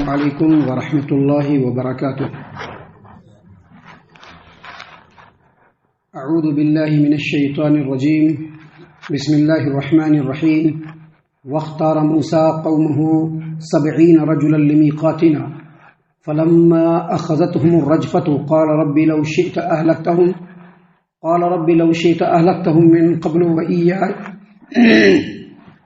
علیکم ورحمۃ اللہ وبرکاتہ۔ اعوذ باللہ من الشیطان الرجیم، بسم اللہ الرحمن الرحیم۔ واختار موسیٰ قومه 70 رجلا لمیقاتنا فلما اخذتهم الرجفة قال رب لو شئت اهلكتهم من قبل وإياي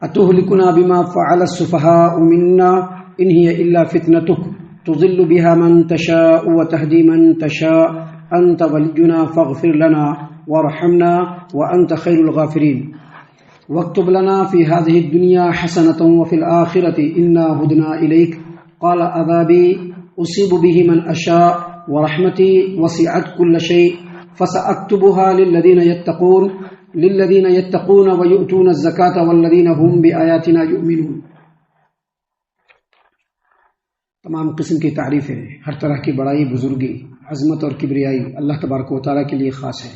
اتهلكنا بما فعل السفهاء منا ان هي الا فتنتك تضل بها من تشاء وتهدي من تشاء انت ولينا فاغفر لنا وارحمنا وانت خير الغافرين واكتب لنا في هذه الدنيا حسنة وفي الآخرة إنا هدنا إليك قال عذابي أصيب به من أشاء ورحمتي وسعت كل شيء فسأكتبها للذين يتقون ويؤتون الزكاة والذين هم بآياتنا يؤمنون۔ تمام قسم کی تعریفیں، ہر طرح کی بڑائی، بزرگی، عظمت اور کبریائی اللہ تبارک و تعالیٰ کے لیے خاص ہے۔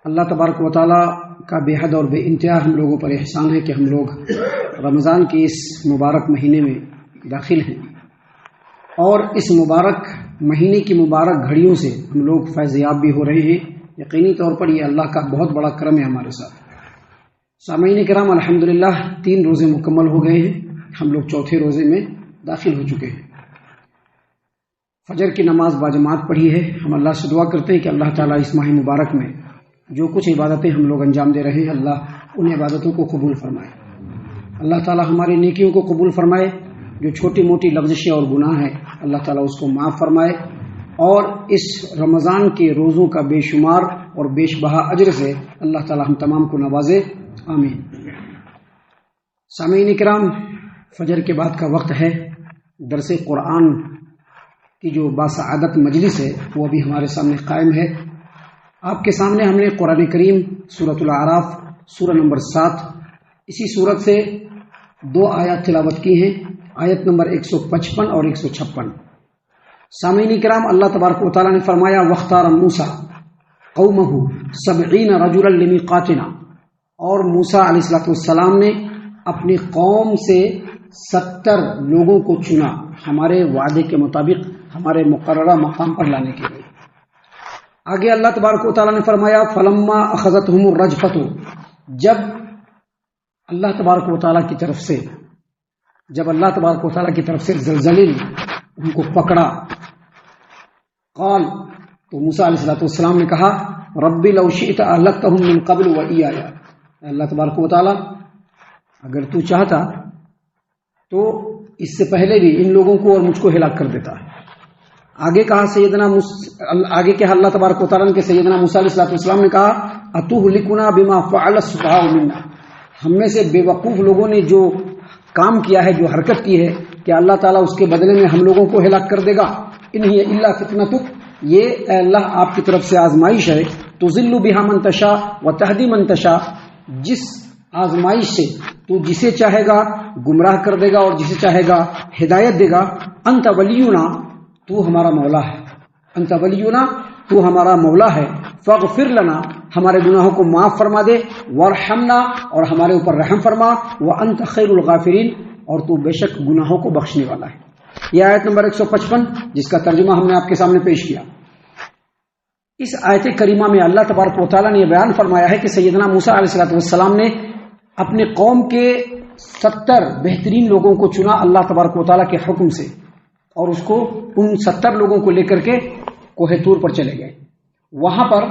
اللہ تبارک و تعالیٰ کا بے حد اور بے انتہا ہم لوگوں پر احسان ہے کہ ہم لوگ رمضان کی اس مبارک مہینے میں داخل ہیں، اور اس مبارک مہینے کی مبارک گھڑیوں سے ہم لوگ فیض یاب بھی ہو رہے ہیں۔ یقینی طور پر یہ اللہ کا بہت بڑا کرم ہے ہمارے ساتھ۔ سامعین کرام، الحمدللہ 3 روزے مکمل ہو گئے ہیں، ہم لوگ چوتھے روزے میں داخل ہو چکے ہیں۔ فجر کی نماز باجماعت پڑھی ہے۔ ہم اللہ سے دعا کرتے ہیں کہ اللہ تعالیٰ اس ماہ مبارک میں جو کچھ عبادتیں ہم لوگ انجام دے رہے ہیں، اللہ ان عبادتوں کو قبول فرمائے۔ اللہ تعالیٰ ہماری نیکیوں کو قبول فرمائے، جو چھوٹی موٹی لغزشیں اور گناہ ہیں اللہ تعالیٰ اس کو معاف فرمائے، اور اس رمضان کے روزوں کا بے شمار اور بیش بہا اجر سے اللہ تعالیٰ ہم تمام کو نوازے، آمین۔ سامعین کرام، فجر کے بعد کا وقت ہے۔ درس قرآن کی جو باسعادت مجلس ہے وہ بھی ہمارے سامنے قائم ہے۔ آپ کے سامنے ہم نے قرآن کریم سورۃ الاعراف سورہ نمبر 7 اسی سورت سے 2 آیات تلاوت کی ہیں، آیت نمبر 155 اور 156۔ سامعین کرام، اللہ تبارک و تعالیٰ نے فرمایا واختار موسیٰ قومہ 70 رجلا لمیقاتنا، اور موسیٰ علیہ السلام نے اپنی قوم سے 70 لوگوں کو چنا ہمارے وعدے کے مطابق ہمارے مقررہ مقام پر لانے کے لیے۔ آگے اللہ تبارک و تعالیٰ نے فرمایا فلما اخذتهم الرجفة، جب اللہ تبارک و تعالیٰ کی طرف سے زلزلے نے ان کو پکڑا، قال، تو موسیٰ علیہ السلام نے کہا ربی لو شئت اہلکتہم من قبل وإیایا، اللہ تبارک و تعالیٰ اگر تو چاہتا تو اس سے پہلے بھی ان لوگوں کو اور مجھ کو ہلاک کر دیتا۔ آگے کہا آگے کیا اللہ تبارک و تعالیٰ نے کہ سیدنا موسیٰ علیہ السلام نے کہا اتہلکنا بما فعل السفہاء منا، ہم میں سے بے وقوف لوگوں نے جو کام کیا ہے، جو حرکت کی ہے، کہ اللہ تعالیٰ اس کے بدلے میں ہم لوگوں کو ہلاک کر دے گا۔ ان ہی الا فتنتک، یہ اے اللہ آپ کی طرف سے آزمائش ہے، تضل بہا من تشاء وتہدی من تشاء، جس آزمائش سے تو جسے چاہے گا گمراہ کر دے گا اور جسے چاہے گا ہدایت دے گا۔ انت ولینا، تو ہمارا مولا ہے، انت ولینا، تو ہمارا مولا ہے، فاغفر لنا، ہمارے گناہوں کو معاف فرما دے، وارحمنا، اور ہمارے اوپر رحم فرما، وانت خیر الغافرین، اور تو بے شک گناہوں کو بخشنے والا ہے۔ یہ آیت نمبر 155 جس کا ترجمہ ہم نے آپ کے سامنے پیش کیا۔ اس آیت کریمہ میں اللہ تبارک و تعالیٰ نے یہ بیان فرمایا ہے کہ سیدنا موسیٰ علیہ السلام نے اپنے قوم کے 70 بہترین لوگوں کو چنا اللہ تبارک و تعالیٰ کے حکم سے، اور اس کو ان 70 لوگوں کو لے کر کے کوہ طور پر چلے گئے۔ وہاں پر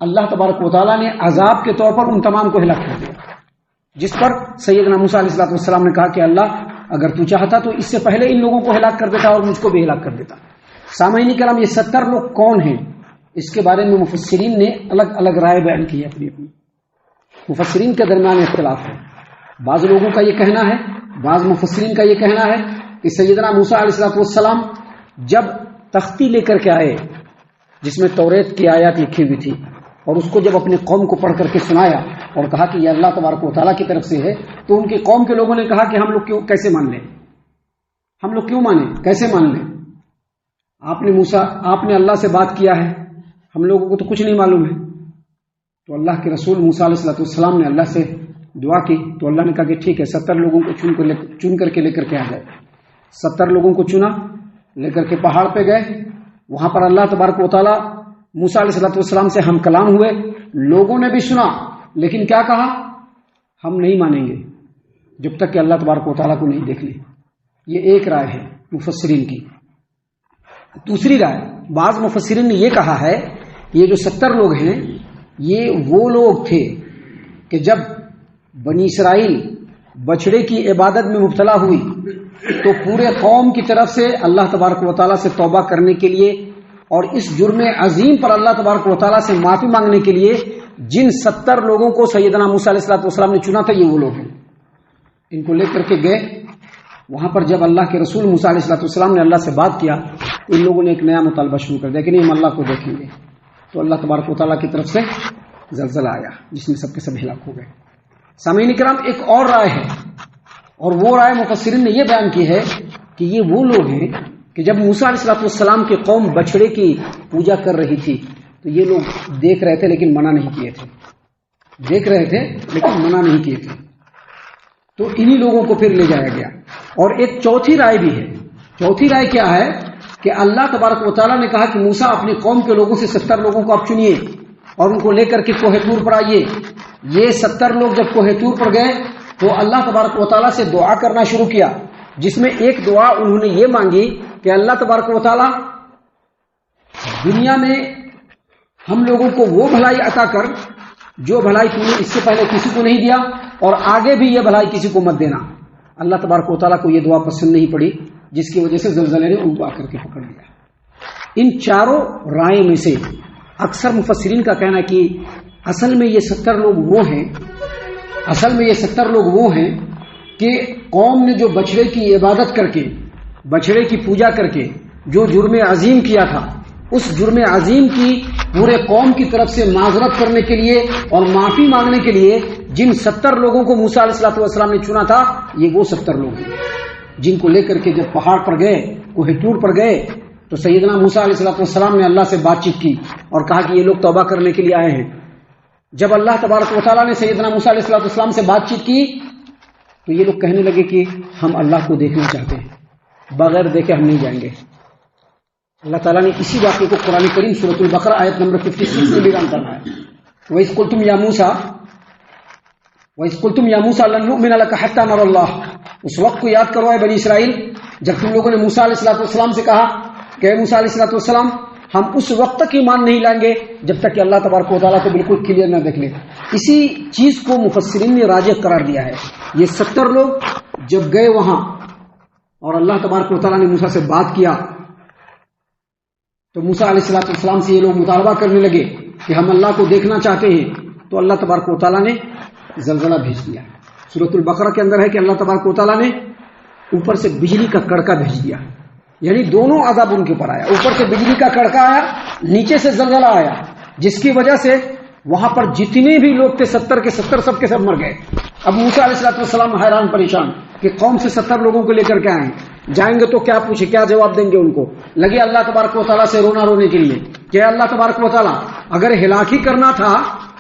اللہ تبارک و تعالیٰ نے عذاب کے طور پر ان تمام کو ہلاک کر دیا، جس پر سیدنا موسیٰ علیہ السلام نے کہا کہ اللہ اگر تو چاہتا تو اس سے پہلے ان لوگوں کو ہلاک کر دیتا اور مجھ کو بھی ہلاک کر دیتا۔ سامعین کرام، یہ 70 لوگ کون ہیں، اس کے بارے میں مفسرین نے الگ الگ رائے بیان کی ہے، اپنی مفسرین کے درمیان اختلاف ہے۔ بعض لوگوں کا یہ کہنا ہے، بعض مفسرین کا یہ کہنا ہے کہ سیدنا موسیٰ علیہ السلام جب تختی لے کر کے آئے جس میں توریت کی آیات لکھی ہوئی تھی، اور اس کو جب اپنی قوم کو پڑھ کر کے سنایا اور کہا کہ یہ اللہ تبارک و تعالیٰ کی طرف سے ہے، تو ان کی قوم کے لوگوں نے کہا کہ ہم لوگ کیسے مان لیں، ہم لوگ کیوں مانیں، کیسے مان لیں، آپ نے اللہ سے بات کیا ہے، ہم لوگوں کو تو کچھ نہیں معلوم ہے۔ تو اللہ کے رسول موسیٰ علیہ السلام نے اللہ سے دعا کی، تو اللہ نے کہا کہ ٹھیک ہے 70 لوگوں کو چن کر کے لے کر کے آ جائے۔ 70 لوگوں کو چنا، لے کر کے پہاڑ پہ گئے. وہاں پر اللہ تبارک و تعالیٰ موسیٰ علیہ السلام سے ہم کلام ہوئے. لوگوں نے بھی سنا، لیکن کیا کہا؟ ہم نہیں مانیں گے جب تک کہ اللہ تبارک و تعالیٰ کو نہیں دیکھ لیں. یہ ایک رائے ہے مفسرین کی. دوسری رائے، بعض مفسرین نے یہ کہا ہے یہ جو 70 لوگ ہیں یہ وہ لوگ تھے کہ جب بنی اسرائیل بچڑے کی عبادت میں مبتلا ہوئی تو پورے قوم کی طرف سے اللہ تبارک و تعالیٰ سے توبہ کرنے کے لیے اور اس جرم عظیم پر اللہ تبارک و تعالیٰ سے معافی مانگنے کے لیے جن 70 لوگوں کو سیدنا موسیٰ علیہ السلام نے چنا تھا، یہ وہ لوگ ہیں. ان کو لے کر کے گئے. وہاں پر جب اللہ کے رسول موسیٰ علیہ السلام نے اللہ سے بات کیا تو ان لوگوں نے ایک نیا مطالبہ شروع کر دیا کہ نہیں، ہم اللہ کو دیکھیں گے. تو اللہ تبارک و تعالیٰ کی طرف سے زلزلہ آیا جس میں سب کے سب ہلاک ہو گئے. سامعین کرام، ایک اور رائے ہے، اور وہ رائے مفسرین نے یہ بیان کی ہے کہ یہ وہ لوگ ہیں کہ جب موسیٰ علیہ السلام کی قوم بچڑے کی پوجا کر رہی تھی تو یہ لوگ دیکھ رہے تھے لیکن منع نہیں کیے تھے. دیکھ رہے تھے لیکن منع نہیں کیے تھے. تو انہی لوگوں کو پھر لے جایا گیا. اور ایک چوتھی رائے بھی ہے. چوتھی رائے کیا ہے کہ اللہ تبارک و تعالیٰ نے کہا کہ موسیٰ اپنی قوم کے لوگوں سے 70 لوگوں کو آپ چنیے اور ان کو لے کر کے کوہ طور پر آئیے. یہ 70 لوگ جب کوہ طور پر گئے تو اللہ تبارک و تعالیٰ سے دعا کرنا شروع کیا، جس میں ایک دعا انہوں نے یہ مانگی کہ اللہ تبارک و تعالیٰ دنیا میں ہم لوگوں کو وہ بھلائی عطا کر جو بھلائی تم نے اس سے پہلے کسی کو نہیں دیا، اور آگے بھی یہ بھلائی کسی کو مت دینا. اللہ تبارک و تعالیٰ کو یہ دعا پسند نہیں پڑی، جس کی وجہ سے زلزلے نے ان کو آ کر کے پکڑ لیا. ان چاروں رائے میں سے اکثر مفسرین کا کہنا ہے کہ اصل میں یہ 70 لوگ وہ ہیں کہ قوم نے جو بچڑے کی عبادت کر کے، بچڑے کی پوجا کر کے جو جرم عظیم کیا تھا، اس جرم عظیم کی پورے قوم کی طرف سے معذرت کرنے کے لیے اور معافی مانگنے کے لیے جن 70 لوگوں کو موسیٰ علیہ السلام نے چنا تھا، یہ وہ 70 لوگ ہیں جن کو لے کر کے جب پہاڑ پر گئے، کوہ طور پر گئے، تو سیدنا موسیٰ علیہ السلام نے اللہ سے بات چیت کی اور کہا کہ یہ لوگ توبہ کرنے کے لیے آئے ہیں. جب اللہ تبارک و تعالیٰ نے سیدنا موسیٰ علیہ السلام سے بات چیت کی تو یہ لوگ کہنے لگے کہ ہم اللہ کو دیکھنا چاہتے ہیں، بغیر دیکھے ہم نہیں جائیں گے. اللہ تعالیٰ نے اسی واقعے کو قرآن کریم سورۃ البقرہ آیت نمبر 56 میں بیان کرنا ہے. وَإِذْ قُلْتُمْ يَا مُوسَىٰ لَن نُؤْمِنَ لَكَ حَتَّىٰ نَرَى اللَّهَ. اس وقت کو یاد کرو اے بنی اسرائیل جب تم لوگوں نے موسیٰ علیہ السلام سے کہا کہ اے موسیٰ علیہ السلام ہم اس وقت تک ایمان نہیں لائیں گے جب تک کہ اللہ تبارک و تعالیٰ کو بالکل کلیئر نہ دیکھ لیں. اسی چیز کو مفسرین نے راجح قرار دیا ہے. یہ 70 لوگ جب گئے وہاں اور اللہ تبارک و تعالیٰ نے موسیٰ سے بات کیا تو موسیٰ علیہ السلام سے یہ لوگ مطالبہ کرنے لگے کہ ہم اللہ کو دیکھنا چاہتے ہیں. تو اللہ تبارک و تعالیٰ نے زلزلہ بھیج دیا. سورۃ البقرہ کے اندر ہے کہ اللہ تبارک و تعالیٰ نے اوپر سے بجلی کا کڑکا بھیج دیا، یعنی دونوں عذاب ان کے اوپر آیا. اوپر سے بجلی کا کڑکا آیا، نیچے سے زلزلہ آیا، جس کی وجہ سے وہاں پر جتنے بھی لوگ تھے 70 کے 70 سب کے سب مر گئے. اب موسیٰ علیہ السلام حیران پریشان کہ قوم سے 70 لوگوں کو لے کر کے آئے ہیں، جائیں گے تو کیا پوچھے، کیا جواب دیں گے. ان کو لگے اللہ تبارک و تعالیٰ سے رونا رونے کے لیے کہ اللہ تبارک و تعالیٰ اگر ہلاک ہی کرنا تھا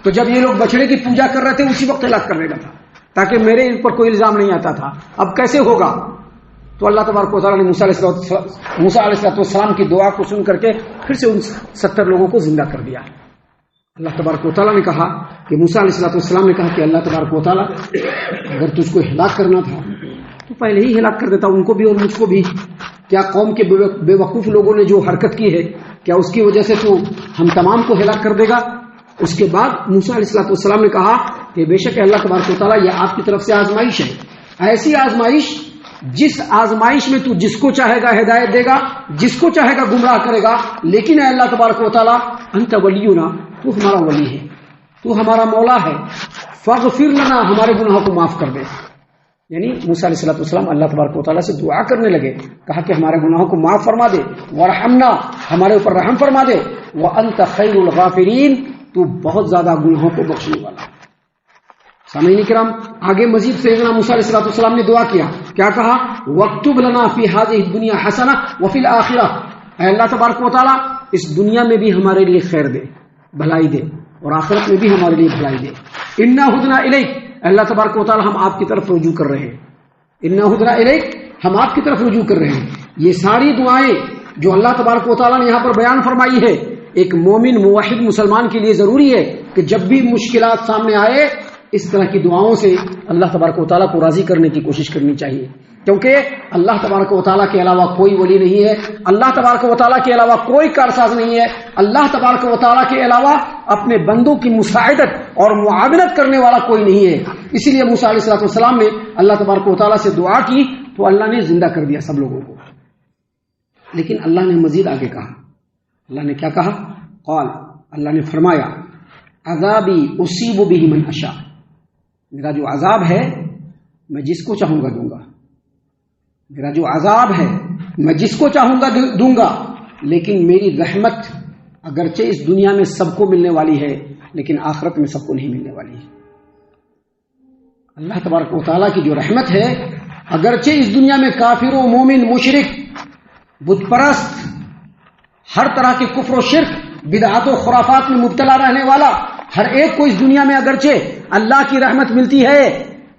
تو جب یہ لوگ بچڑے کی پوجا کر رہے تھے اسی وقت ہلاک کرنے کا تھا تاکہ میرے ان پر کوئی الزام نہیں آتا تھا. اب کیسے ہوگا؟ تو اللہ تبارک و تعالیٰ نے موسیٰ علیہ السلام کی دعا کو سن کر کے پھر سے ان 70 لوگوں کو زندہ کر دیا. اللہ تبارک و تعالیٰ نے کہا کہ موسیٰ علیہ السلام نے کہا کہ اللہ تبارک و تعالیٰ اگر تجھ کو ہلاک کرنا تھا تو پہلے ہی ہلاک کر دیتا، ان کو بھی اور مجھ کو بھی. کیا قوم کے بے وقوف لوگوں نے جو حرکت کی ہے کیا اس کی وجہ سے تو ہم تمام کو ہلاک کر دے گا؟ اس کے بعد موسیٰ علیہ السلام نے کہا کہ بے شک اللہ تبارک و تعالیٰ یہ آپ کی طرف سے آزمائش ہے، ایسی آزمائش جس آزمائش میں تو جس کو چاہے گا ہدایت دے گا، جس کو چاہے گا گمراہ کرے گا. لیکن اے اللہ تبارک و تعالیٰ انت ولینا، تو ہمارا ولی ہے، تو ہمارا مولا ہے. فاغفر لنا، ہمارے گناہوں کو معاف کر دے. یعنی موسیٰ علیہ السلام اللہ تبارک و تعالیٰ سے دعا کرنے لگے، کہا کہ ہمارے گناہوں کو معاف فرما دے، ورحمنا، ہمارے اوپر رحم فرما دے، وانت خیر الغافرین، تو بہت زیادہ گناہوں کو بخشنے والا. سامعین کرام، آگے مزید سیدنا موسیٰ علیہ السلام نے دعا کیا، کیا کہا؟ وَاكْتُبْ لَنَا فِي هَذِهِ الدُّنْيَا حَسَنَةً وَفِي الْآخِرَةِ. اے اللہ تبارک و تعالیٰ اس دنیا میں بھی ہمارے لیے خیر دے، بھلائی دے، اور آخرت میں بھی ہمارے لیے بھلائی دے. اِنَّا هُدْنَا إِلَيْكَ، اللہ تبارک و تعالیٰ ہم آپ کی طرف رجوع کر رہے ہیں. اِنَّا هُدْنَا إِلَيْكَ، ہم آپ کی طرف رجوع کر رہے ہیں. یہ ساری دعائیں جو اللہ تبارک و تعالیٰ نے یہاں پر بیان فرمائی ہے، ایک مومن موحد مسلمان کے لیے ضروری ہے کہ جب بھی مشکلات سامنے آئے اس طرح کی دعاؤں سے اللہ تبارک و تعالیٰ کو راضی کرنے کی کوشش کرنی چاہیے، کیونکہ اللہ تبارک و تعالیٰ کے علاوہ کوئی ولی نہیں ہے، اللہ تبارک و تعالیٰ کے علاوہ کوئی کارساز نہیں ہے، اللہ تبارک و تعالیٰ کے علاوہ اپنے بندوں کی مساعدت اور معاونت کرنے والا کوئی نہیں ہے. اسی لیے موسیٰ علیہ السلام نے اللہ تبارک و تعالیٰ سے دعا کی تو اللہ نے زندہ کر دیا سب لوگوں کو. لیکن اللہ نے مزید آگے کہا، اللہ نے کیا کہا؟ قال، اللہ نے فرمایا عذابی اصیب بہ من اشاء، میرا جو عذاب ہے میں جس کو چاہوں گا دوں گا، میرا جو عذاب ہے میں جس کو چاہوں گا دوں گا، لیکن میری رحمت اگرچہ اس دنیا میں سب کو ملنے والی ہے لیکن آخرت میں سب کو نہیں ملنے والی ہے. اللہ تبارک و تعالیٰ کی جو رحمت ہے اگرچہ اس دنیا میں کافر و مومن مشرک بت پرست ہر طرح کے کفر و شرک بدعات و خرافات میں مبتلا رہنے والا ہر ایک کو اس دنیا میں اگرچہ اللہ کی رحمت ملتی ہے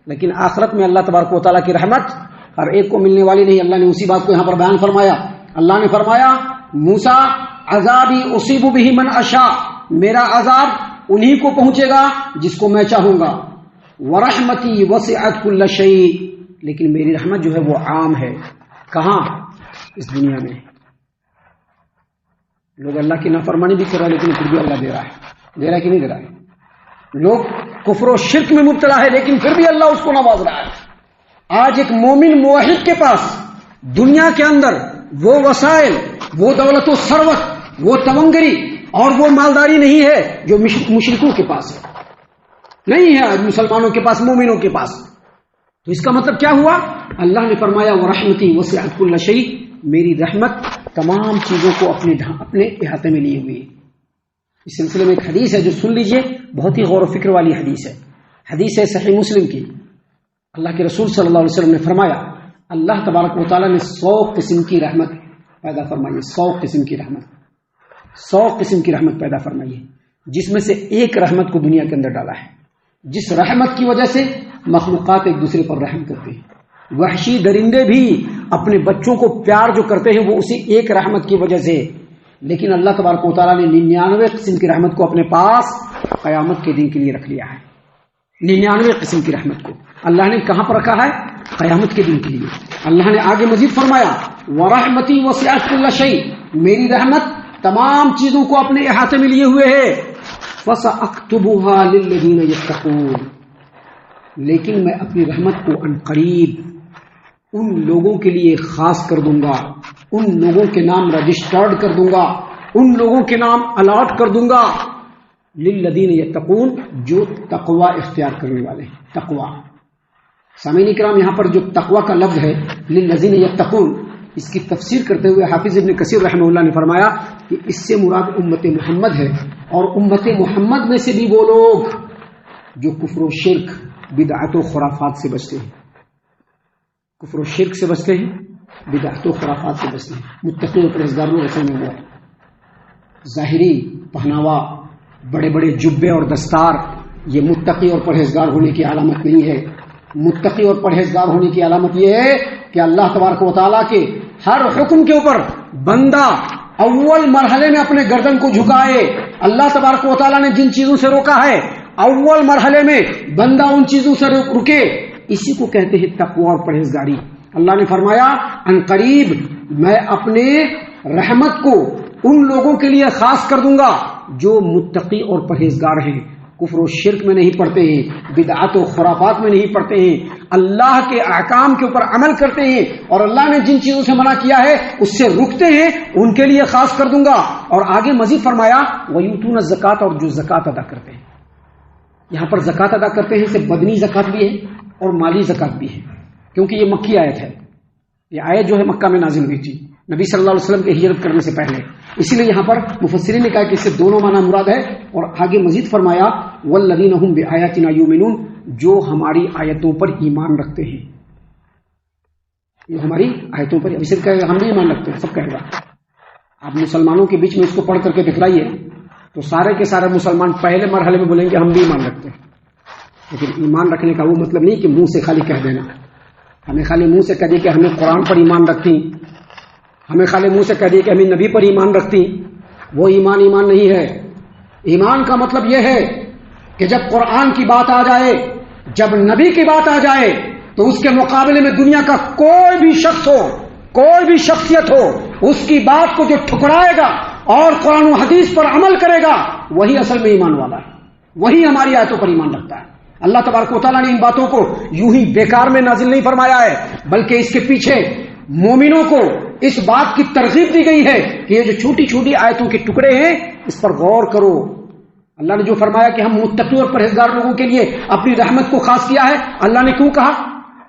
لیکن آخرت میں اللہ تبارک و تعالیٰ کی رحمت ہر ایک کو ملنے والی نہیں. اللہ نے اسی بات کو یہاں پر بیان فرمایا. اللہ نے فرمایا موسیٰ عذابی اصیب بہ من اشاء، میرا عذاب انہی کو پہنچے گا جس کو میں چاہوں گا. ورحمتی وسعت کل شیء، لیکن میری رحمت جو ہے وہ عام ہے. کہاں؟ اس دنیا میں. لوگ اللہ کی نافرمانی بھی کر رہے ہیں لیکن پھر بھی اللہ دے رہا ہے کہ نہیں دے رہا ہے. لوگ کفر و شرک میں مبتلا ہے لیکن پھر بھی اللہ اس کو نواز رہا ہے. آج ایک مومن موحد کے پاس دنیا کے اندر وہ وسائل، وہ دولت و ثروت، وہ تمنگری اور وہ مالداری نہیں ہے جو مشرکوں کے پاس ہے، نہیں ہے آج مسلمانوں کے پاس، مومنوں کے پاس. تو اس کا مطلب کیا ہوا؟ اللہ نے فرمایا ورحمتی وسعت کل شیء، میری رحمت تمام چیزوں کو اپنے احاطے میں لیے ہوئی ہے. اس سلسلے میں ایک حدیث ہے جو سن لیجئے، بہت ہی غور و فکر والی حدیث ہے. حدیث ہے صحیح مسلم کی. اللہ کے رسول صلی اللہ علیہ وسلم نے فرمایا اللہ تبارک و تعالیٰ نے 100 قسم کی رحمت پیدا فرمائی ہے. 100 قسم کی رحمت، 100 قسم کی رحمت پیدا فرمائی ہے، جس میں سے ایک رحمت کو دنیا کے اندر ڈالا ہے، جس رحمت کی وجہ سے مخلوقات ایک دوسرے پر رحم کرتے ہیں. وحشی درندے بھی اپنے بچوں کو پیار جو کرتے ہیں وہ اسی ایک رحمت کی وجہ سے. لیکن اللہ تبارک و تعالیٰ نے 99 قسم کی رحمت کو اپنے پاس قیامت کے دن کے لیے رکھ لیا ہے. 99 قسم کی رحمت کو اللہ نے کہاں پر رکھا ہے؟ قیامت کے دن کے لیے. اللہ نے آگے مزید فرمایا ورحمتی وسعت کل شیء، میری رحمت تمام چیزوں کو اپنے احاطے میں لیے ہوئے ہے. فسأکتبها للذین یتقون، لیکن میں اپنی رحمت کو عنقریب ان لوگوں کے لیے خاص کر دوں گا، ان لوگوں کے نام رجسٹرڈ کر دوں گا، ان لوگوں کے نام الاٹ کر دوں گا. للذین یتقون، جو تقوی اختیار کرنے والے ہیں. تقوی، سامعین اکرام، یہاں پر جو تقوی کا لفظ ہے للذین یتقون، اس کی تفسیر کرتے ہوئے حافظ ابن کثیر رحمہ اللہ نے فرمایا کہ اس سے مراد امت محمد ہے، اور امت محمد میں سے بھی وہ لوگ جو کفر و شرک بدعت و خرافات سے بچتے ہیں، کفر و شرک سے بچتے ہیں، بدعت و خرافات سے بچتے ہیں. متقی اور پرہیزگار لوگ ایسے نہیں ہوا. ظاہری پہناوا، بڑے بڑے جبے اور دستار، یہ متقی اور پرہیزگار ہونے کی علامت نہیں ہے. متقی اور پرہیزگار ہونے کی علامت یہ ہے کہ اللہ تبارک و تعالیٰ کے ہر حکم کے اوپر بندہ اول مرحلے میں اپنے گردن کو جھکائے. اللہ تبارک و تعالیٰ نے جن چیزوں سے روکا ہے اول مرحلے میں بندہ ان چیزوں سے رکے. اسی کو کہتے ہیں تقوی اور پرہیزگاری. اللہ نے فرمایا عنقریب میں اپنے رحمت کو ان لوگوں کے لیے خاص کر دوں گا جو متقی اور پرہیزگار ہیں، کفر و شرک میں نہیں پڑتے ہیں، بدعات و خرافات میں نہیں پڑتے ہیں، اللہ کے احکام کے اوپر عمل کرتے ہیں، اور اللہ نے جن چیزوں سے منع کیا ہے اس سے رکتے ہیں، ان کے لیے خاص کر دوں گا. اور آگے مزید فرمایا وَيُؤْتُونَ الزَّكَاةَ، اور جو زکوٰۃ ادا کرتے ہیں. یہاں پر زکوٰۃ ادا کرتے ہیں صرف بدنی زکوٰۃ بھی ہے اور مالی زکوٰۃ بھی ہے، کیونکہ یہ مکی آیت ہے. یہ آیت جو ہے مکہ میں نازل ہوئی تھی نبی صلی اللہ علیہ وسلم کے ہجرت کرنے سے پہلے، اسی لیے یہاں پر مفسرین نے کہا کہ اس سے دونوں معنی مراد ہے. اور آگے مزید فرمایا والذین هم بآیاتنا یؤمنون، جو ہماری آیتوں پر ایمان رکھتے ہیں. یہ ہماری آیتوں پر ابھی صرف کہے گا ہم بھی ایمان رکھتے ہیں، سب کہے گا. آپ مسلمانوں کے بیچ میں اس کو پڑھ کر کے دکھلائیے تو سارے کے سارے مسلمان پہلے مرحلے میں بولیں گے ہم بھی ایمان رکھتے ہیں. لیکن ایمان رکھنے کا وہ مطلب نہیں کہ منہ سے خالی کہہ دینا. ہمیں خالی منہ سے کہہ دی کہ ہمیں قرآن پر ایمان رکھتی، ہمیں خالی منہ سے کہہ دی کہ ہمیں نبی پر ایمان رکھتی، وہ ایمان نہیں ہے۔ ایمان کا مطلب یہ ہے کہ جب قرآن کی بات آ جائے، جب نبی کی بات آ جائے، تو اس کے مقابلے میں دنیا کا کوئی بھی شخص ہو، کوئی بھی شخصیت ہو، اس کی بات کو جو ٹھکرائے گا اور قرآن و حدیث پر عمل کرے گا، وہی اصل میں ایمان والا ہے، وہی ہماری آیتوں پر ایمان رکھتا ہے۔ اللہ تبارک و تعالیٰ نے ان باتوں کو یوں ہی بیکار میں نازل نہیں فرمایا ہے، بلکہ اس کے پیچھے مومنوں کو اس بات کی ترغیب دی گئی ہے کہ یہ جو چھوٹی چھوٹی آیتوں کے ٹکڑے ہیں، اس پر غور کرو۔ اللہ نے جو فرمایا کہ ہم متقی اور پرہیزگار لوگوں کے لیے اپنی رحمت کو خاص کیا ہے، اللہ نے کیوں کہا؟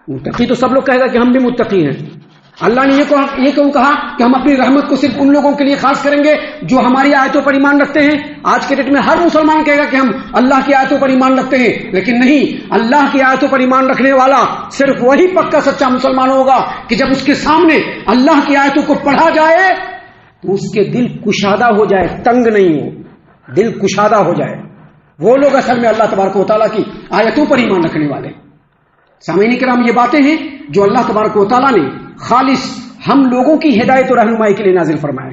متقی تو سب لوگ کہے گا کہ ہم بھی متقی ہیں۔ اللہ نے یہ کیوں کہا کہ ہم اپنی رحمت کو صرف ان لوگوں کے لیے خاص کریں گے جو ہماری آیتوں پر ایمان رکھتے ہیں؟ آج کے ڈیٹ میں ہر مسلمان کہے گا کہ ہم اللہ کی آیتوں پر ایمان رکھتے ہیں، لیکن نہیں، اللہ کی آیتوں پر ایمان رکھنے والا صرف وہی پکا سچا مسلمان ہوگا کہ جب اس کے سامنے اللہ کی آیتوں کو پڑھا جائے تو اس کے دل کشادہ ہو جائے، تنگ نہیں ہو، دل کشادہ ہو جائے۔ وہ لوگ اصل میں اللہ تبارک و تعالیٰ کی آیتوں پر ایمان رکھنے والے۔ سامعین کرام، یہ باتیں ہیں جو اللہ تبارک و تعالیٰ نے خالص ہم لوگوں کی ہدایت و رہنمائی کے لیے نازل فرمائے،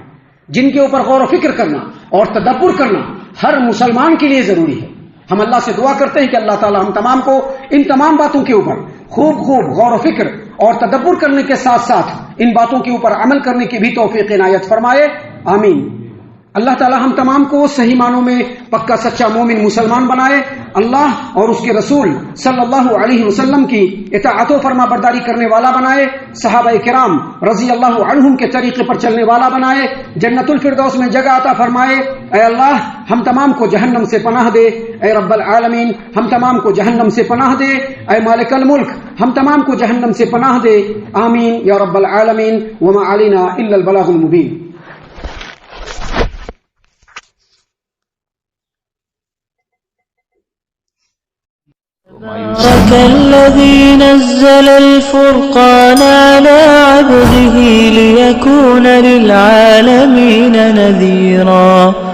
جن کے اوپر غور و فکر کرنا اور تدبر کرنا ہر مسلمان کے لیے ضروری ہے۔ ہم اللہ سے دعا کرتے ہیں کہ اللہ تعالیٰ ہم تمام کو ان تمام باتوں کے اوپر خوب غور و فکر اور تدبر کرنے کے ساتھ ساتھ ان باتوں کے اوپر عمل کرنے کی بھی توفیق عنایت فرمائے، آمین۔ اللہ تعالی ہم تمام کو صحیح معنوں میں پکا سچا مومن مسلمان بنائے، اللہ اور اس کے رسول صلی اللہ علیہ وسلم کی اطاعت و فرما برداری کرنے والا بنائے، صحابہ کرام رضی اللہ عنہم کے طریقے پر چلنے والا بنائے، جنت الفردوس میں جگہ عطا فرمائے۔ اے اللہ ہم تمام کو جہنم سے پناہ دے، اے رب العالمین ہم تمام کو جہنم سے پناہ دے، اے مالک الملک ہم تمام کو جہنم سے پناہ دے، آمین یا رب العالمین۔ وما علینا الا البلاغ المبین۔ تبارك الذي نزل الفرقان على عبده ليكون للعالمين نذيرا